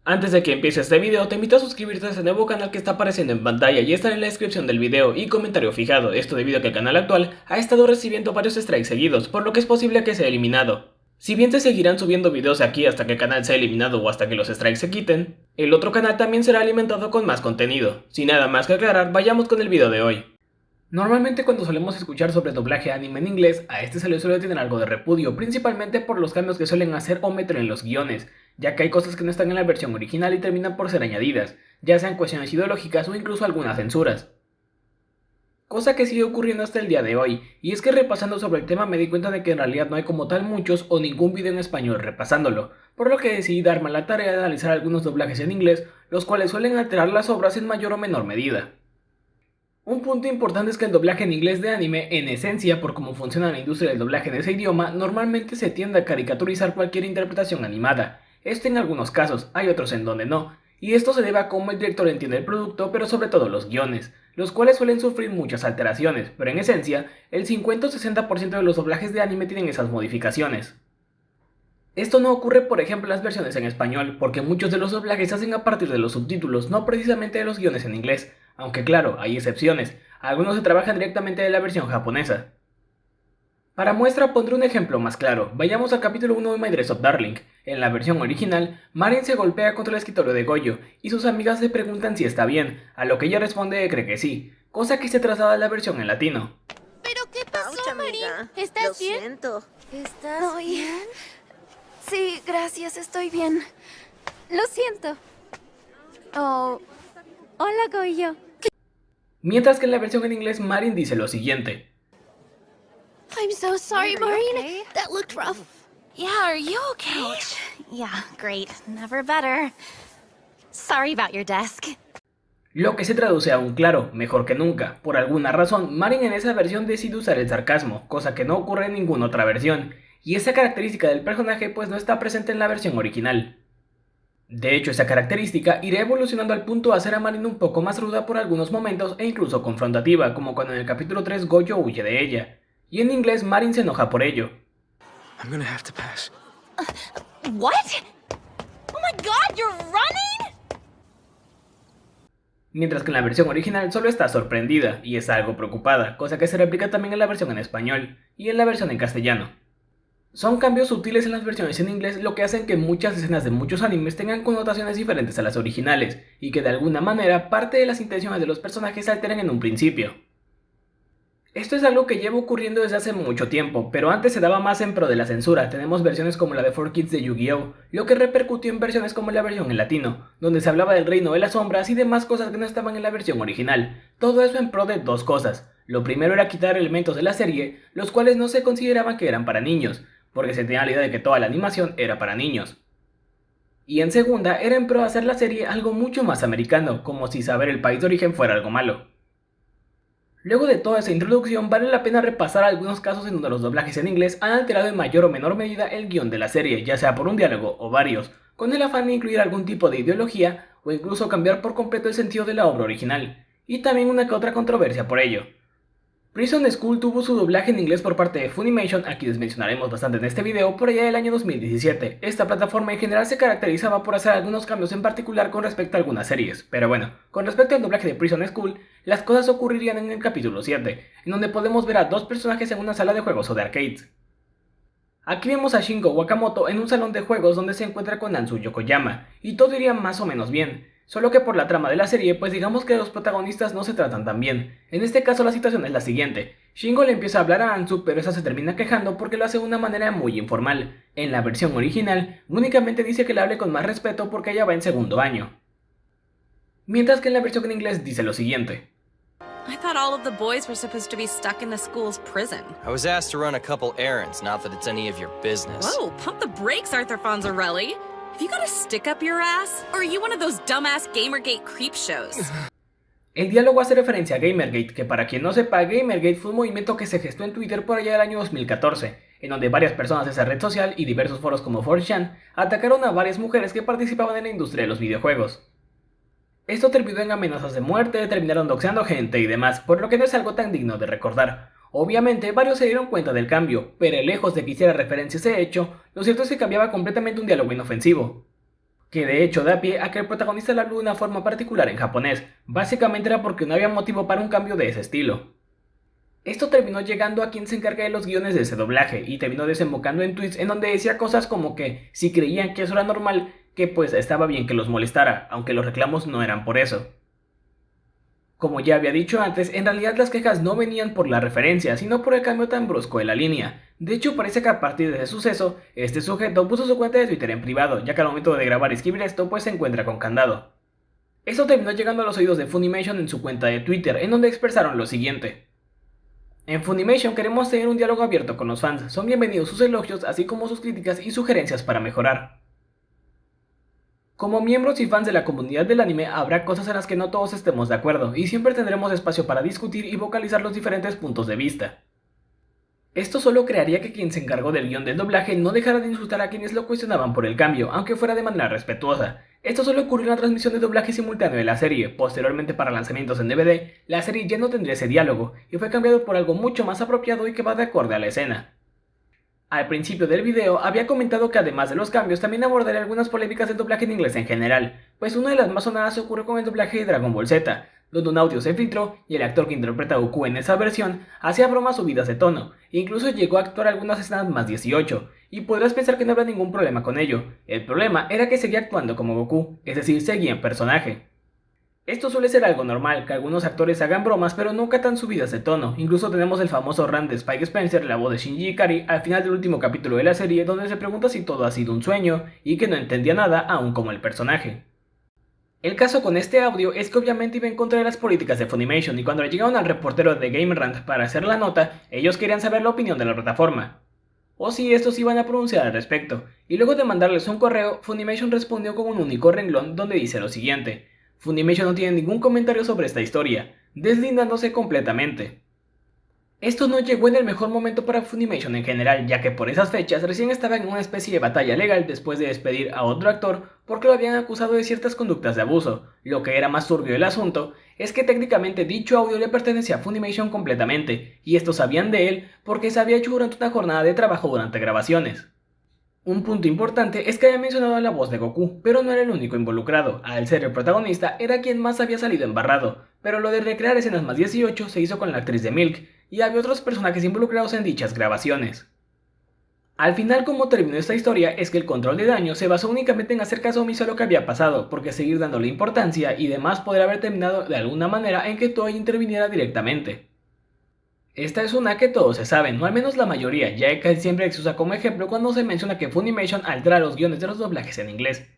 Antes de que empiece este video, te invito a suscribirte a este nuevo canal que está apareciendo en pantalla y estará en la descripción del video y comentario fijado, esto debido a que el canal actual ha estado recibiendo varios strikes seguidos, por lo que es posible que sea eliminado. Si bien te seguirán subiendo videos aquí hasta que el canal sea eliminado o hasta que los strikes se quiten, el otro canal también será alimentado con más contenido. Sin nada más que aclarar, vayamos con el video de hoy. Normalmente cuando solemos escuchar sobre doblaje anime en inglés, a este se le suele tener algo de repudio, principalmente por los cambios que suelen hacer o meter en los guiones, ya que hay cosas que no están en la versión original y terminan por ser añadidas, ya sean cuestiones ideológicas o incluso algunas censuras. Cosa que sigue ocurriendo hasta el día de hoy, y es que repasando sobre el tema me di cuenta de que en realidad no hay como tal muchos o ningún video en español repasándolo, por lo que decidí darme la tarea de analizar algunos doblajes en inglés, los cuales suelen alterar las obras en mayor o menor medida. Un punto importante es que el doblaje en inglés de anime, en esencia por cómo funciona la industria del doblaje en ese idioma, normalmente se tiende a caricaturizar cualquier interpretación animada. Esto en algunos casos, hay otros en donde no, y esto se debe a cómo el director entiende el producto, pero sobre todo los guiones, los cuales suelen sufrir muchas alteraciones, pero en esencia, el 50 o 60% de los doblajes de anime tienen esas modificaciones. Esto no ocurre por ejemplo en las versiones en español, porque muchos de los doblajes se hacen a partir de los subtítulos, no precisamente de los guiones en inglés, aunque claro, hay excepciones, algunos se trabajan directamente de la versión japonesa. Para muestra pondré un ejemplo más claro, vayamos al capítulo 1 de My Dress Up Darling. En la versión original, Marin se golpea contra el escritorio de Goyo, y sus amigas le preguntan si está bien, a lo que ella responde que cree que sí, cosa que se traslada a la versión en latino. ¿Pero qué pasó, Ouch, Marín? amiga. ¿Estás Lo bien? siento. ¿Estás bien? Sí, gracias, estoy bien. Lo siento. Oh, hola, Goyo. Mientras que en la versión en inglés Marin dice lo siguiente. I'm so sorry, Are you Maureen. okay? That looked rough. Yeah, are you okay? Yeah, great. Never better. Sorry about your desk. Lo que se traduce a un claro, mejor que nunca. Por alguna razón, Marin en esa versión decide usar el sarcasmo, cosa que no ocurre en ninguna otra versión, y esa característica del personaje pues no está presente en la versión original. De hecho, esa característica irá evolucionando al punto de hacer a Marin un poco más ruda por algunos momentos e incluso confrontativa, como cuando en el capítulo 3 Gojo huye de ella, y en inglés Marin se enoja por ello. I'm gonna have to pass. What? Oh my god, you're running? Mientras que en la versión original solo está sorprendida y está algo preocupada, cosa que se replica también en la versión en español y en la versión en castellano. Son cambios sutiles en las versiones en inglés lo que hacen que muchas escenas de muchos animes tengan connotaciones diferentes a las originales y que de alguna manera parte de las intenciones de los personajes se alteren en un principio. Esto es algo que lleva ocurriendo desde hace mucho tiempo, pero antes se daba más en pro de la censura. Tenemos versiones como la de 4Kids de Yu-Gi-Oh!, lo que repercutió en versiones como la versión en latino, donde se hablaba del reino de las sombras y demás cosas que no estaban en la versión original. Todo eso en pro de dos cosas. Lo primero era quitar elementos de la serie, los cuales no se consideraban que eran para niños, porque se tenía la idea de que toda la animación era para niños. Y en segunda, era en pro de hacer la serie algo mucho más americano, como si saber el país de origen fuera algo malo. Luego de toda esa introducción, vale la pena repasar algunos casos en donde los doblajes en inglés han alterado en mayor o menor medida el guión de la serie, ya sea por un diálogo o varios, con el afán de incluir algún tipo de ideología o incluso cambiar por completo el sentido de la obra original, y también una que otra controversia por ello. Prison School tuvo su doblaje en inglés por parte de Funimation, a quienes mencionaremos bastante en este video, por allá del año 2017. Esta plataforma en general se caracterizaba por hacer algunos cambios en particular con respecto a algunas series, pero bueno, con respecto al doblaje de Prison School, las cosas ocurrirían en el capítulo 7, en donde podemos ver a dos personajes en una sala de juegos o de arcades. Aquí vemos a Shingo Wakamoto en un salón de juegos donde se encuentra con Ansu Yokoyama, y todo iría más o menos bien. Solo que por la trama de la serie, pues digamos que los protagonistas no se tratan tan bien. En este caso la situación es la siguiente. Shingo le empieza a hablar a Ansu, pero esa se termina quejando porque lo hace de una manera muy informal. En la versión original, únicamente dice que le hable con más respeto porque ella va en segundo año. Mientras que en la versión en inglés dice lo siguiente. I thought all of the boys were supposed to be stuck in the school's prison. I was asked to run a couple errands, not that it's any of your business. Whoa, pump the brakes, Arthur Fonzarelli. Have you got a stick up your ass? Or are you one of those dumbass Gamergate creep shows? El diálogo hace referencia a Gamergate, que para quien no sepa, Gamergate fue un movimiento que se gestó en Twitter por allá del año 2014, en donde varias personas de esa red social y diversos foros como 4chan atacaron a varias mujeres que participaban en la industria de los videojuegos. Esto terminó en amenazas de muerte, terminaron doxeando gente y demás, por lo que no es algo tan digno de recordar. Obviamente varios se dieron cuenta del cambio, pero lejos de que hiciera referencia a ese hecho, lo cierto es que cambiaba completamente un diálogo inofensivo. que de hecho da pie a que el protagonista le habló de una forma particular en japonés. Básicamente era porque no había motivo para un cambio de ese estilo. Esto terminó llegando a quien se encarga de los guiones de ese doblaje y terminó desembocando en tweets en donde decía cosas como que si creían que eso era normal, que pues estaba bien que los molestara, aunque los reclamos no eran por eso. Como ya había dicho antes, en realidad las quejas no venían por la referencia, sino por el cambio tan brusco de la línea. De hecho, parece que a partir de ese suceso, este sujeto puso su cuenta de Twitter en privado, ya que al momento de grabar y escribir esto, pues se encuentra con candado. Esto terminó llegando a los oídos de Funimation en su cuenta de Twitter, en donde expresaron lo siguiente: en Funimation queremos tener un diálogo abierto con los fans, son bienvenidos sus elogios, así como sus críticas y sugerencias para mejorar. Como miembros y fans de la comunidad del anime, habrá cosas en las que no todos estemos de acuerdo, y siempre tendremos espacio para discutir y vocalizar los diferentes puntos de vista. Esto solo crearía que quien se encargó del guión del doblaje no dejara de insultar a quienes lo cuestionaban por el cambio, aunque fuera de manera respetuosa. Esto solo ocurrió en la transmisión de doblaje simultáneo de la serie. Posteriormente, para lanzamientos en DVD, la serie ya no tendría ese diálogo, y fue cambiado por algo mucho más apropiado y que va de acorde a la escena. Al principio del video había comentado que además de los cambios también abordaría algunas polémicas del doblaje en inglés en general, pues una de las más sonadas ocurrió con el doblaje de Dragon Ball Z, donde un audio se filtró y el actor que interpreta a Goku en esa versión hacía bromas subidas de tono, e incluso llegó a actuar algunas escenas más 18, y podrás pensar que no habrá ningún problema con ello. El problema era que seguía actuando como Goku, es decir, seguía en personaje. Esto suele ser algo normal, que algunos actores hagan bromas pero nunca tan subidas de tono. Incluso tenemos el famoso rant de Spike Spencer, la voz de Shinji Ikari, al final del último capítulo de la serie, donde se pregunta si todo ha sido un sueño y que no entendía nada aún como el personaje. El caso con este audio es que obviamente iba en contra de las políticas de Funimation, y cuando le llegaron al reportero de Game Rant para hacer la nota, ellos querían saber la opinión de la plataforma, o si estos iban a pronunciar al respecto, y luego de mandarles un correo, Funimation respondió con un único renglón donde dice lo siguiente: Funimation no tiene ningún comentario sobre esta historia, deslindándose completamente. Esto no llegó en el mejor momento para Funimation en general, ya que por esas fechas recién estaba en una especie de batalla legal después de despedir a otro actor porque lo habían acusado de ciertas conductas de abuso. Lo que era más turbio del asunto es que técnicamente dicho audio le pertenecía a Funimation completamente, y estos sabían de él porque se había hecho durante una jornada de trabajo durante grabaciones. Un punto importante es que había mencionado a la voz de Goku, pero no era el único involucrado. Al ser el protagonista, era quien más había salido embarrado, pero lo de recrear escenas más 18 se hizo con la actriz de Milk, y había otros personajes involucrados en dichas grabaciones. Al final, como terminó esta historia, es que el control de daño se basó únicamente en hacer caso omiso a lo que había pasado, porque seguir dándole importancia y demás podría haber terminado de alguna manera en que Toei interviniera directamente. Esta es una que todos se saben, o al menos la mayoría, ya que casi siempre se usa como ejemplo cuando se menciona que Funimation altera los guiones de los doblajes en inglés.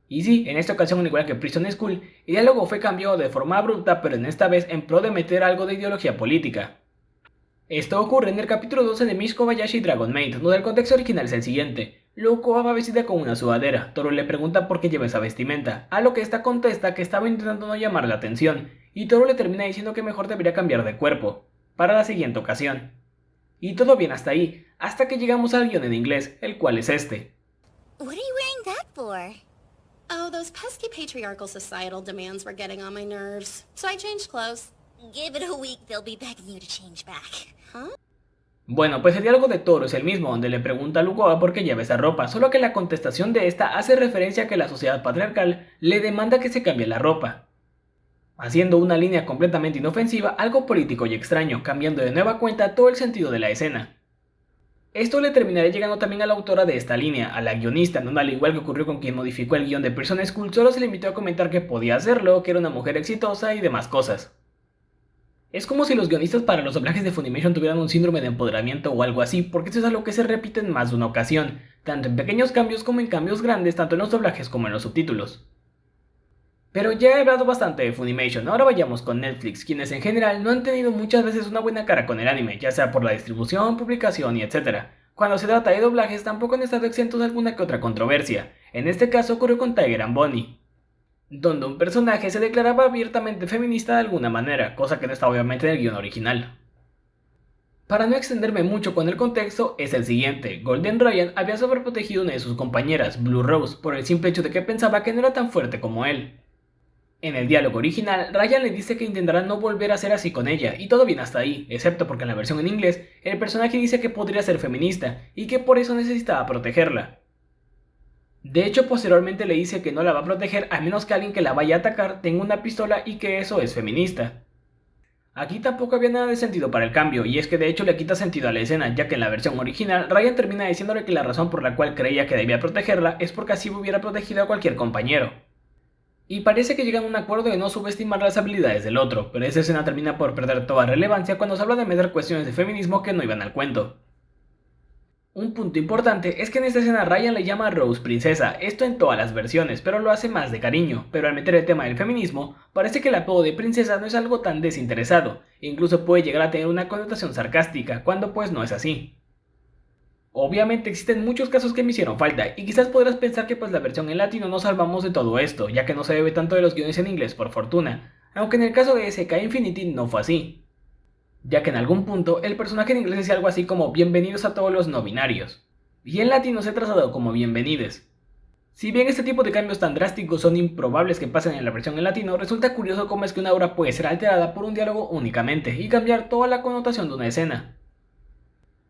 Y sí, en esta ocasión, al igual que Prison School, el diálogo fue cambiado de forma abrupta, pero en esta vez en pro de meter algo de ideología política. Esto ocurre en el capítulo 12 de Miss Kobayashi Dragon Maid, donde el contexto original es el siguiente. Luko va vestida con una sudadera, Toru le pregunta por qué lleva esa vestimenta, a lo que esta contesta que estaba intentando no llamar la atención, y Toru le termina diciendo que mejor debería cambiar de cuerpo para la siguiente ocasión. Y todo bien hasta ahí, hasta que llegamos al guión en inglés, el cual es este. What are you wearing that for? Oh, those pesky patriarchal societal demands were getting on my nerves, so I changed clothes. Give it a week, they'll be begging you to change back. Huh? Bueno, pues el diálogo de Toru es el mismo, donde le pregunta a Lukoa por qué lleva esa ropa, solo que la contestación de esta hace referencia a que la sociedad patriarcal le demanda que se cambie la ropa, haciendo una línea completamente inofensiva, algo político y extraño, cambiando de nueva cuenta todo el sentido de la escena. Esto le terminaría llegando también a la autora de esta línea, a la guionista, donde al igual que ocurrió con quien modificó el guión de Prison School, solo se limitó a comentar que podía hacerlo, que era una mujer exitosa y demás cosas. Es como si los guionistas para los doblajes de Funimation tuvieran un síndrome de empoderamiento o algo así, porque eso es algo que se repite en más de una ocasión, tanto en pequeños cambios como en cambios grandes, tanto en los doblajes como en los subtítulos. Pero ya he hablado bastante de Funimation, ahora vayamos con Netflix, quienes en general no han tenido muchas veces una buena cara con el anime, ya sea por la distribución, publicación y etc. Cuando se trata de doblajes tampoco han estado exentos de alguna que otra controversia. En este caso ocurrió con Tiger and Bonnie, donde un personaje se declaraba abiertamente feminista de alguna manera, cosa que no está obviamente en el guion original. Para no extenderme mucho con el contexto, es el siguiente. Golden Ryan había sobreprotegido a una de sus compañeras, Blue Rose, por el simple hecho de que pensaba que no era tan fuerte como él. En el diálogo original, Ryan le dice que intentará no volver a ser así con ella, y todo bien hasta ahí, excepto porque en la versión en inglés, el personaje dice que podría ser feminista, y que por eso necesitaba protegerla. De hecho, posteriormente le dice que no la va a proteger a menos que alguien que la vaya a atacar tenga una pistola y que eso es feminista. Aquí tampoco había nada de sentido para el cambio, y es que de hecho le quita sentido a la escena, ya que en la versión original Ryan termina diciéndole que la razón por la cual creía que debía protegerla es porque así hubiera protegido a cualquier compañero. Y parece que llegan a un acuerdo de no subestimar las habilidades del otro, pero esa escena termina por perder toda relevancia cuando se habla de meter cuestiones de feminismo que no iban al cuento. Un punto importante es que en esta escena Ryan le llama a Rose princesa, esto en todas las versiones, pero lo hace más de cariño, pero al meter el tema del feminismo, parece que el apodo de princesa no es algo tan desinteresado, e incluso puede llegar a tener una connotación sarcástica, cuando pues no es así. Obviamente existen muchos casos que me hicieron falta, y quizás podrás pensar que pues la versión en latino nos salvamos de todo esto, ya que no se debe tanto de los guiones en inglés por fortuna, aunque en el caso de SK Infinity no fue así, ya que en algún punto el personaje en inglés decía algo así como bienvenidos a todos los no binarios, y en latino se ha trasladado como bienvenides. Si bien este tipo de cambios tan drásticos son improbables que pasen en la versión en latino, resulta curioso cómo es que una obra puede ser alterada por un diálogo únicamente y cambiar toda la connotación de una escena.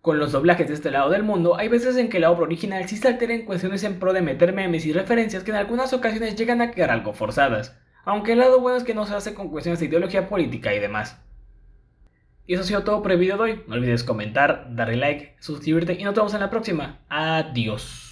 Con los doblajes de este lado del mundo, hay veces en que la obra original sí se altera en cuestiones en pro de meter memes y referencias que en algunas ocasiones llegan a quedar algo forzadas, aunque el lado bueno es que no se hace con cuestiones de ideología política y demás. Y eso ha sido todo por el video de hoy. No olvides comentar, darle like, suscribirte y nos vemos en la próxima. Adiós.